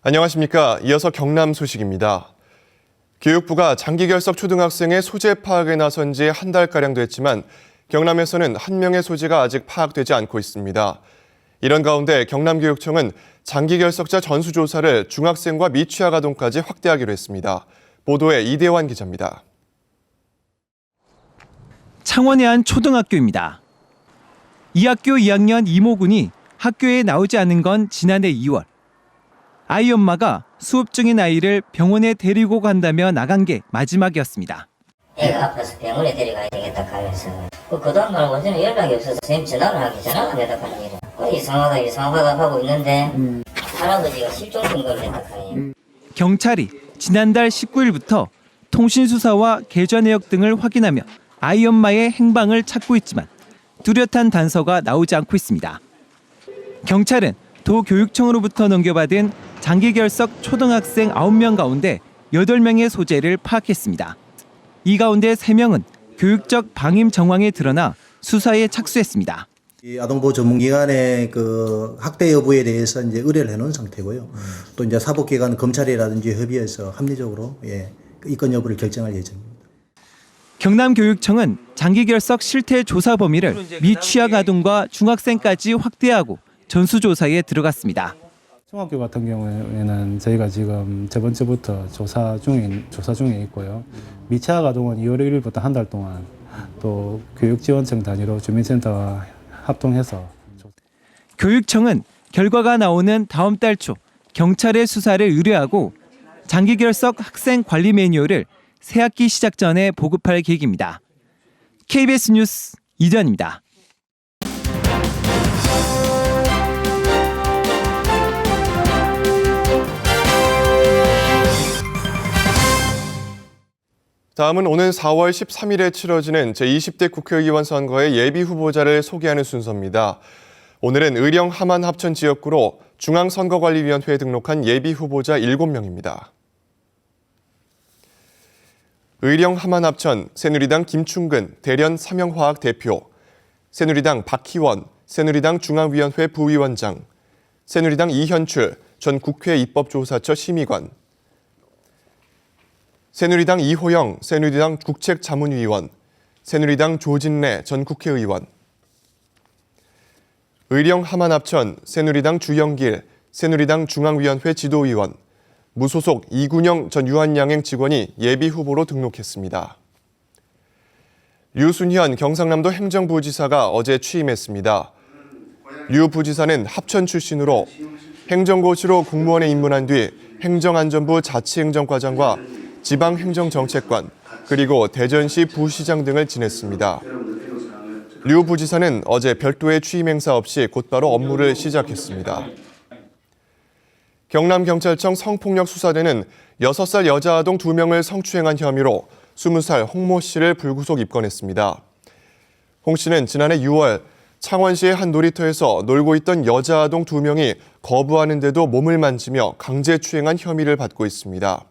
안녕하십니까. 이어서 경남 소식입니다. 교육부가 장기결석 초등학생의 소재 파악에 나선 지 한 달가량 됐지만 경남에서는 한 명의 소재가 아직 파악되지 않고 있습니다. 이런 가운데 경남교육청은 장기결석자 전수조사를 중학생과 미취학 아동까지 확대하기로 했습니다. 보도에 이대환 기자입니다. 창원의 한 초등학교입니다. 이 학교 2학년 이모군이 학교에 나오지 않은 건 지난해 2월. 아이 엄마가 수업 중인 아이를 병원에 데리고 간다며 나간 게 마지막이었습니다. 애가 아파서 병원에 데려가야 되겠다 하면서 그다음 날 완전히 연락이 없어서 선생님 전화를 하기 전화가 대답하는 일이야. 이상하다 하고 있는데 할아버지가 실종된 걸 대답하니. 경찰이 지난달 19일부터 통신수사와 계좌 내역 등을 확인하며 아이 엄마의 행방을 찾고 있지만 뚜렷한 단서가 나오지 않고 있습니다. 경찰은 도교육청으로부터 넘겨받은 장기결석 초등학생 9명 가운데 8명의 소재를 파악했습니다. 이 가운데 3명은 교육적 방임 정황이 드러나 수사에 착수했습니다. 이 아동보호 전문기관의 그 학대 여부에 대해서 이제 의뢰를 해놓은 상태고요. 또 이제 사법기관 검찰이라든지 협의해서 합리적으로 입건 여부를 결정할 예정입니다. 경남교육청은 장기결석 실태 조사 범위를 미취학 아동과 중학생까지 확대하고 전수조사에 들어갔습니다. 중학교 같은 경우에는 저희가 지금 저번 주부터 조사 중에 있고요. 미취학 아동은 2월 1일부터 한 달 동안 또 교육지원청 단위로 주민센터와 합동해서 교육청은 결과가 나오는 다음 달 초 경찰에 수사를 의뢰하고 장기결석 학생 관리 매뉴얼을 새학기 시작 전에 보급할 계획입니다. KBS 뉴스 이대환입니다. 다음은 오는 4월 13일에 치러지는 제20대 국회의원 선거의 예비 후보자를 소개하는 순서입니다. 오늘은 의령 함안 합천 지역구로 중앙선거관리위원회에 등록한 예비 후보자 7명입니다. 의령 함안 합천 새누리당 김충근 대련 삼영화학 대표, 새누리당 박희원 새누리당 중앙위원회 부위원장, 새누리당 이현출 전 국회 입법조사처 심의관, 새누리당 이호영 새누리당 국책자문위원, 새누리당 조진래 전 국회의원, 의령 함안 합천 새누리당 주영길 새누리당 중앙위원회 지도위원, 무소속 이군영 전 유한양행 직원이 예비 후보로 등록했습니다. 류순현 경상남도 행정부지사가 어제 취임했습니다. 류 부지사는 합천 출신으로 행정고시로 공무원에 입문한 뒤 행정안전부 자치행정과장과 지방행정정책관, 그리고 대전시 부시장 등을 지냈습니다. 류 부지사는 어제 별도의 취임 행사 없이 곧바로 업무를 시작했습니다. 경남경찰청 성폭력 수사대는 6살 여자 아동 2명을 성추행한 혐의로 20살 홍모 씨를 불구속 입건했습니다. 홍 씨는 지난해 6월 창원시의 한 놀이터에서 놀고 있던 여자 아동 2명이 거부하는데도 몸을 만지며 강제 추행한 혐의를 받고 있습니다.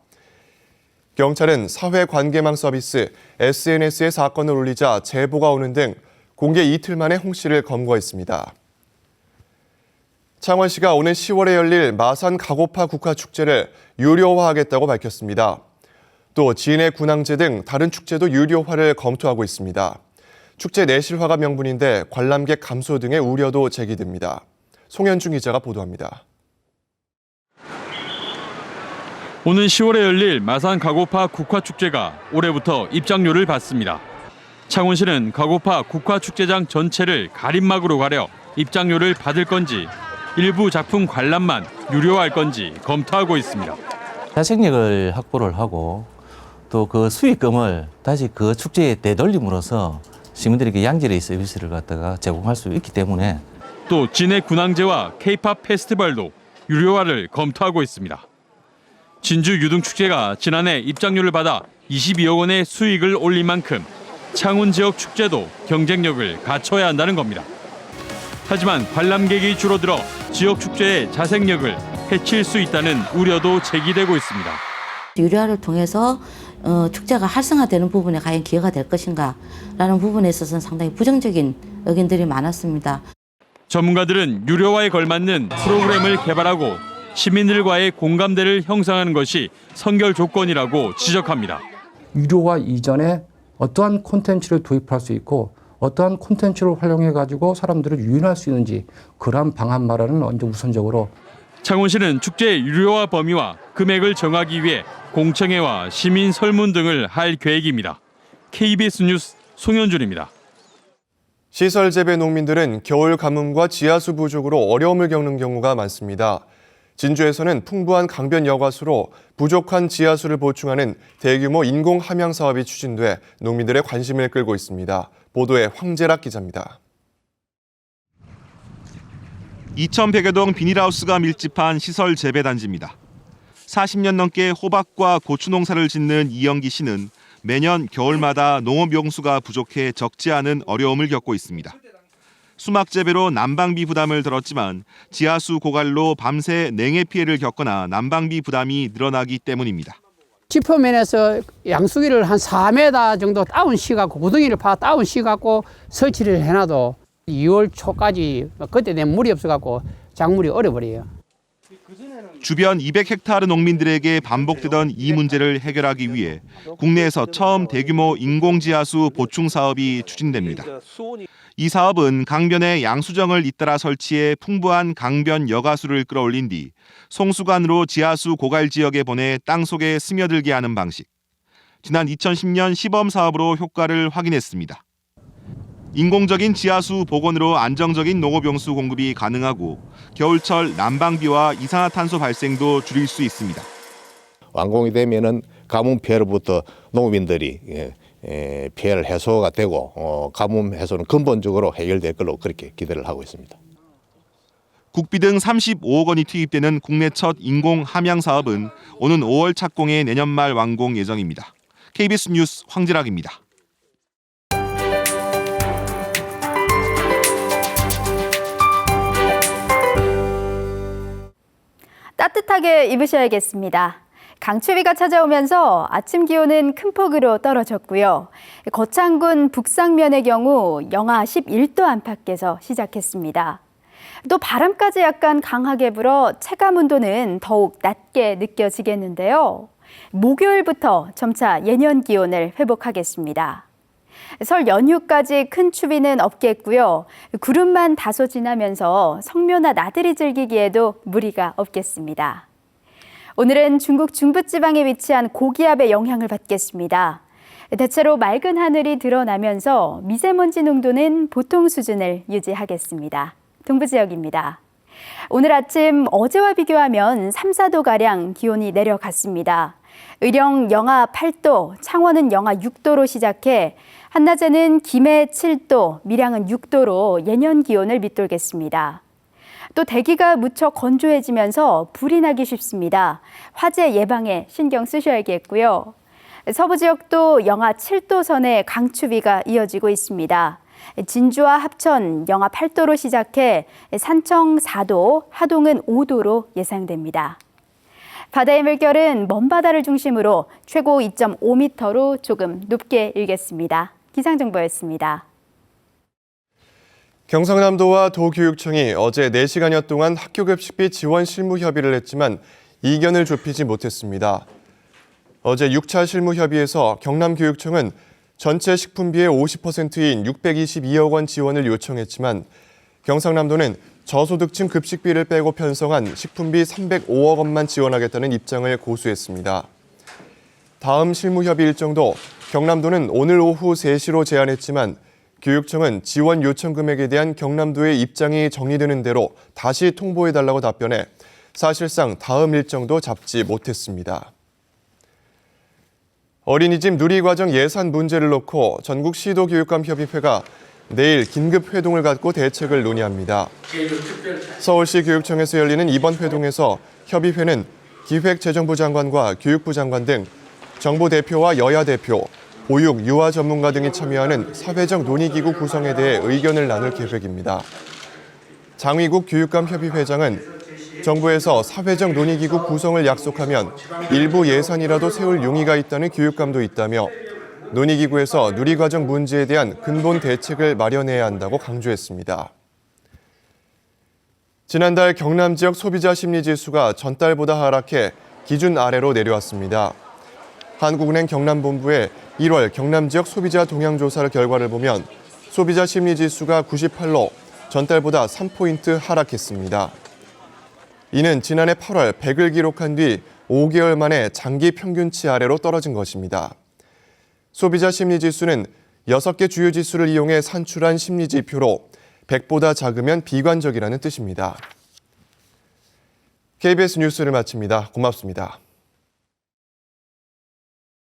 경찰은 사회관계망 서비스 SNS에 사건을 올리자 제보가 오는 등 공개 이틀 만에 홍 씨를 검거했습니다. 창원시가 오는 10월에 열릴 마산 가고파 국화축제를 유료화하겠다고 밝혔습니다. 또 진해 군항제 등 다른 축제도 유료화를 검토하고 있습니다. 축제 내실화가 명분인데 관람객 감소 등의 우려도 제기됩니다. 송현중 기자가 보도합니다. 오는 10월에 열릴 마산 가고파 국화축제가 올해부터 입장료를 받습니다. 창원시는 가고파 국화축제장 전체를 가림막으로 가려 입장료를 받을 건지 일부 작품 관람만 유료화할 건지 검토하고 있습니다. 자생력을 확보를 하고 또 그 수익금을 다시 그 축제에 되돌림으로써 시민들에게 양질의 서비스를 갖다가 제공할 수 있기 때문에 또 진해 군항제와 K-팝 페스티벌도 유료화를 검토하고 있습니다. 진주 유등축제가 지난해 입장료를 받아 22억 원의 수익을 올린 만큼 창원 지역 축제도 경쟁력을 갖춰야 한다는 겁니다. 하지만 관람객이 줄어들어 지역 축제의 자생력을 해칠 수 있다는 우려도 제기되고 있습니다. 유료화를 통해서 축제가 활성화되는 부분에 과연 기여가 될 것인가라는 부분에 있어서는 상당히 부정적인 의견들이 많았습니다. 전문가들은 유료화에 걸맞는 프로그램을 개발하고 시민들과의 공감대를 형성하는 것이 선결 조건이라고 지적합니다. 유료화 이전에 어떠한 콘텐츠를 도입할 수 있고 어떠한 콘텐츠를 활용해가지고 사람들을 유인할 수 있는지 그러한 방안 마련은 먼저 우선적으로. 창원시는 축제 유료화 범위와 금액을 정하기 위해 공청회와 시민 설문 등을 할 계획입니다. KBS 뉴스 송현준입니다. 시설 재배 농민들은 겨울 가뭄과 지하수 부족으로 어려움을 겪는 경우가 많습니다. 진주에서는 풍부한 강변 여과수로 부족한 지하수를 보충하는 대규모 인공 함양 사업이 추진돼 농민들의 관심을 끌고 있습니다. 보도에 황재락 기자입니다. 2100여 동 비닐하우스가 밀집한 시설 재배단지입니다. 40년 넘게 호박과 고추 농사를 짓는 이영기 씨는 매년 겨울마다 농업 용수가 부족해 적지 않은 어려움을 겪고 있습니다. 수막 재배로 난방비 부담을 들었지만 지하수 고갈로 밤새 냉해 피해를 겪거나 난방비 부담이 늘어나기 때문입니다. 지표면에서 양수기를 한 4m 정도 다운 씌갖고 구덩이를 파 다운 씌갖고 설치를 해놔도 2월 초까지 그때 되면 물이 없어갖고 작물이 얼어버려요. 주변 200헥타르 농민들에게 반복되던 이 문제를 해결하기 위해 국내에서 처음 대규모 인공지하수 보충 사업이 추진됩니다. 이 사업은 강변에 양수정을 잇따라 설치해 풍부한 강변 여가수를 끌어올린 뒤 송수관으로 지하수 고갈 지역에 보내 땅속에 스며들게 하는 방식. 지난 2010년 시범 사업으로 효과를 확인했습니다. 인공적인 지하수 복원으로 안정적인 농업용수 공급이 가능하고 겨울철 난방비와 이산화탄소 발생도 줄일 수 있습니다. 완공이 되면은 가뭄 피해로부터 농민들이 피해를 해소가 되고 가뭄 해소는 근본적으로 해결될 걸로 그렇게 기대를 하고 있습니다. 국비 등 35억 원이 투입되는 국내 첫 인공 함양 사업은 오는 5월 착공해 내년 말 완공 예정입니다. KBS 뉴스 황재락입니다. 따뜻하게 입으셔야겠습니다. 강추위가 찾아오면서 아침 기온은 큰 폭으로 떨어졌고요. 거창군 북상면의 경우 영하 11도 안팎에서 시작했습니다. 또 바람까지 약간 강하게 불어 체감 온도는 더욱 낮게 느껴지겠는데요. 목요일부터 점차 예년 기온을 회복하겠습니다. 설 연휴까지 큰 추위는 없겠고요. 구름만 다소 지나면서 성묘나 나들이 즐기기에도 무리가 없겠습니다. 오늘은 중국 중부지방에 위치한 고기압의 영향을 받겠습니다. 대체로 맑은 하늘이 드러나면서 미세먼지 농도는 보통 수준을 유지하겠습니다. 동부지역입니다. 오늘 아침 어제와 비교하면 3, 4도가량 기온이 내려갔습니다. 의령 영하 8도, 창원은 영하 6도로 시작해 한낮에는 김해 7도, 밀양은 6도로 예년 기온을 밑돌겠습니다. 또 대기가 무척 건조해지면서 불이 나기 쉽습니다. 화재 예방에 신경 쓰셔야겠고요. 서부 지역도 영하 7도 선의 강추위가 이어지고 있습니다. 진주와 합천 영하 8도로 시작해 산청 4도, 하동은 5도로 예상됩니다. 바다의 물결은 먼바다를 중심으로 최고 2.5m로 조금 높게 일겠습니다. 기상정보였습니다. 경상남도와 도교육청이 어제 4시간여 동안 학교급식비 지원 실무 협의를 했지만 이견을 좁히지 못했습니다. 어제 6차 실무 협의에서 경남교육청은 전체 식품비의 50%인 622억 원 지원을 요청했지만 경상남도는 저소득층 급식비를 빼고 편성한 식품비 305억 원만 지원하겠다는 입장을 고수했습니다. 다음 실무 협의 일정도 경남도는 오늘 오후 3시로 제안했지만 교육청은 지원 요청 금액에 대한 경남도의 입장이 정리되는 대로 다시 통보해달라고 답변해 사실상 다음 일정도 잡지 못했습니다. 어린이집 누리과정 예산 문제를 놓고 전국 시도교육감협의회가 내일 긴급 회동을 갖고 대책을 논의합니다. 서울시 교육청에서 열리는 이번 회동에서 협의회는 기획재정부 장관과 교육부 장관 등 정부 대표와 여야 대표, 보육, 유아 전문가 등이 참여하는 사회적 논의기구 구성에 대해 의견을 나눌 계획입니다. 장위국 교육감협의회장은 정부에서 사회적 논의기구 구성을 약속하면 일부 예산이라도 세울 용의가 있다는 교육감도 있다며 논의기구에서 누리과정 문제에 대한 근본 대책을 마련해야 한다고 강조했습니다. 지난달 경남 지역 소비자 심리지수가 전달보다 하락해 기준 아래로 내려왔습니다. 한국은행 경남본부의 1월 경남 지역 소비자 동향조사 결과를 보면 소비자 심리지수가 98로 전달보다 3포인트 하락했습니다. 이는 지난해 8월 100을 기록한 뒤 5개월 만에 장기 평균치 아래로 떨어진 것입니다. 소비자 심리지수는 6개 주요 지수를 이용해 산출한 심리지표로 100보다 작으면 비관적이라는 뜻입니다. KBS 뉴스를 마칩니다. 고맙습니다.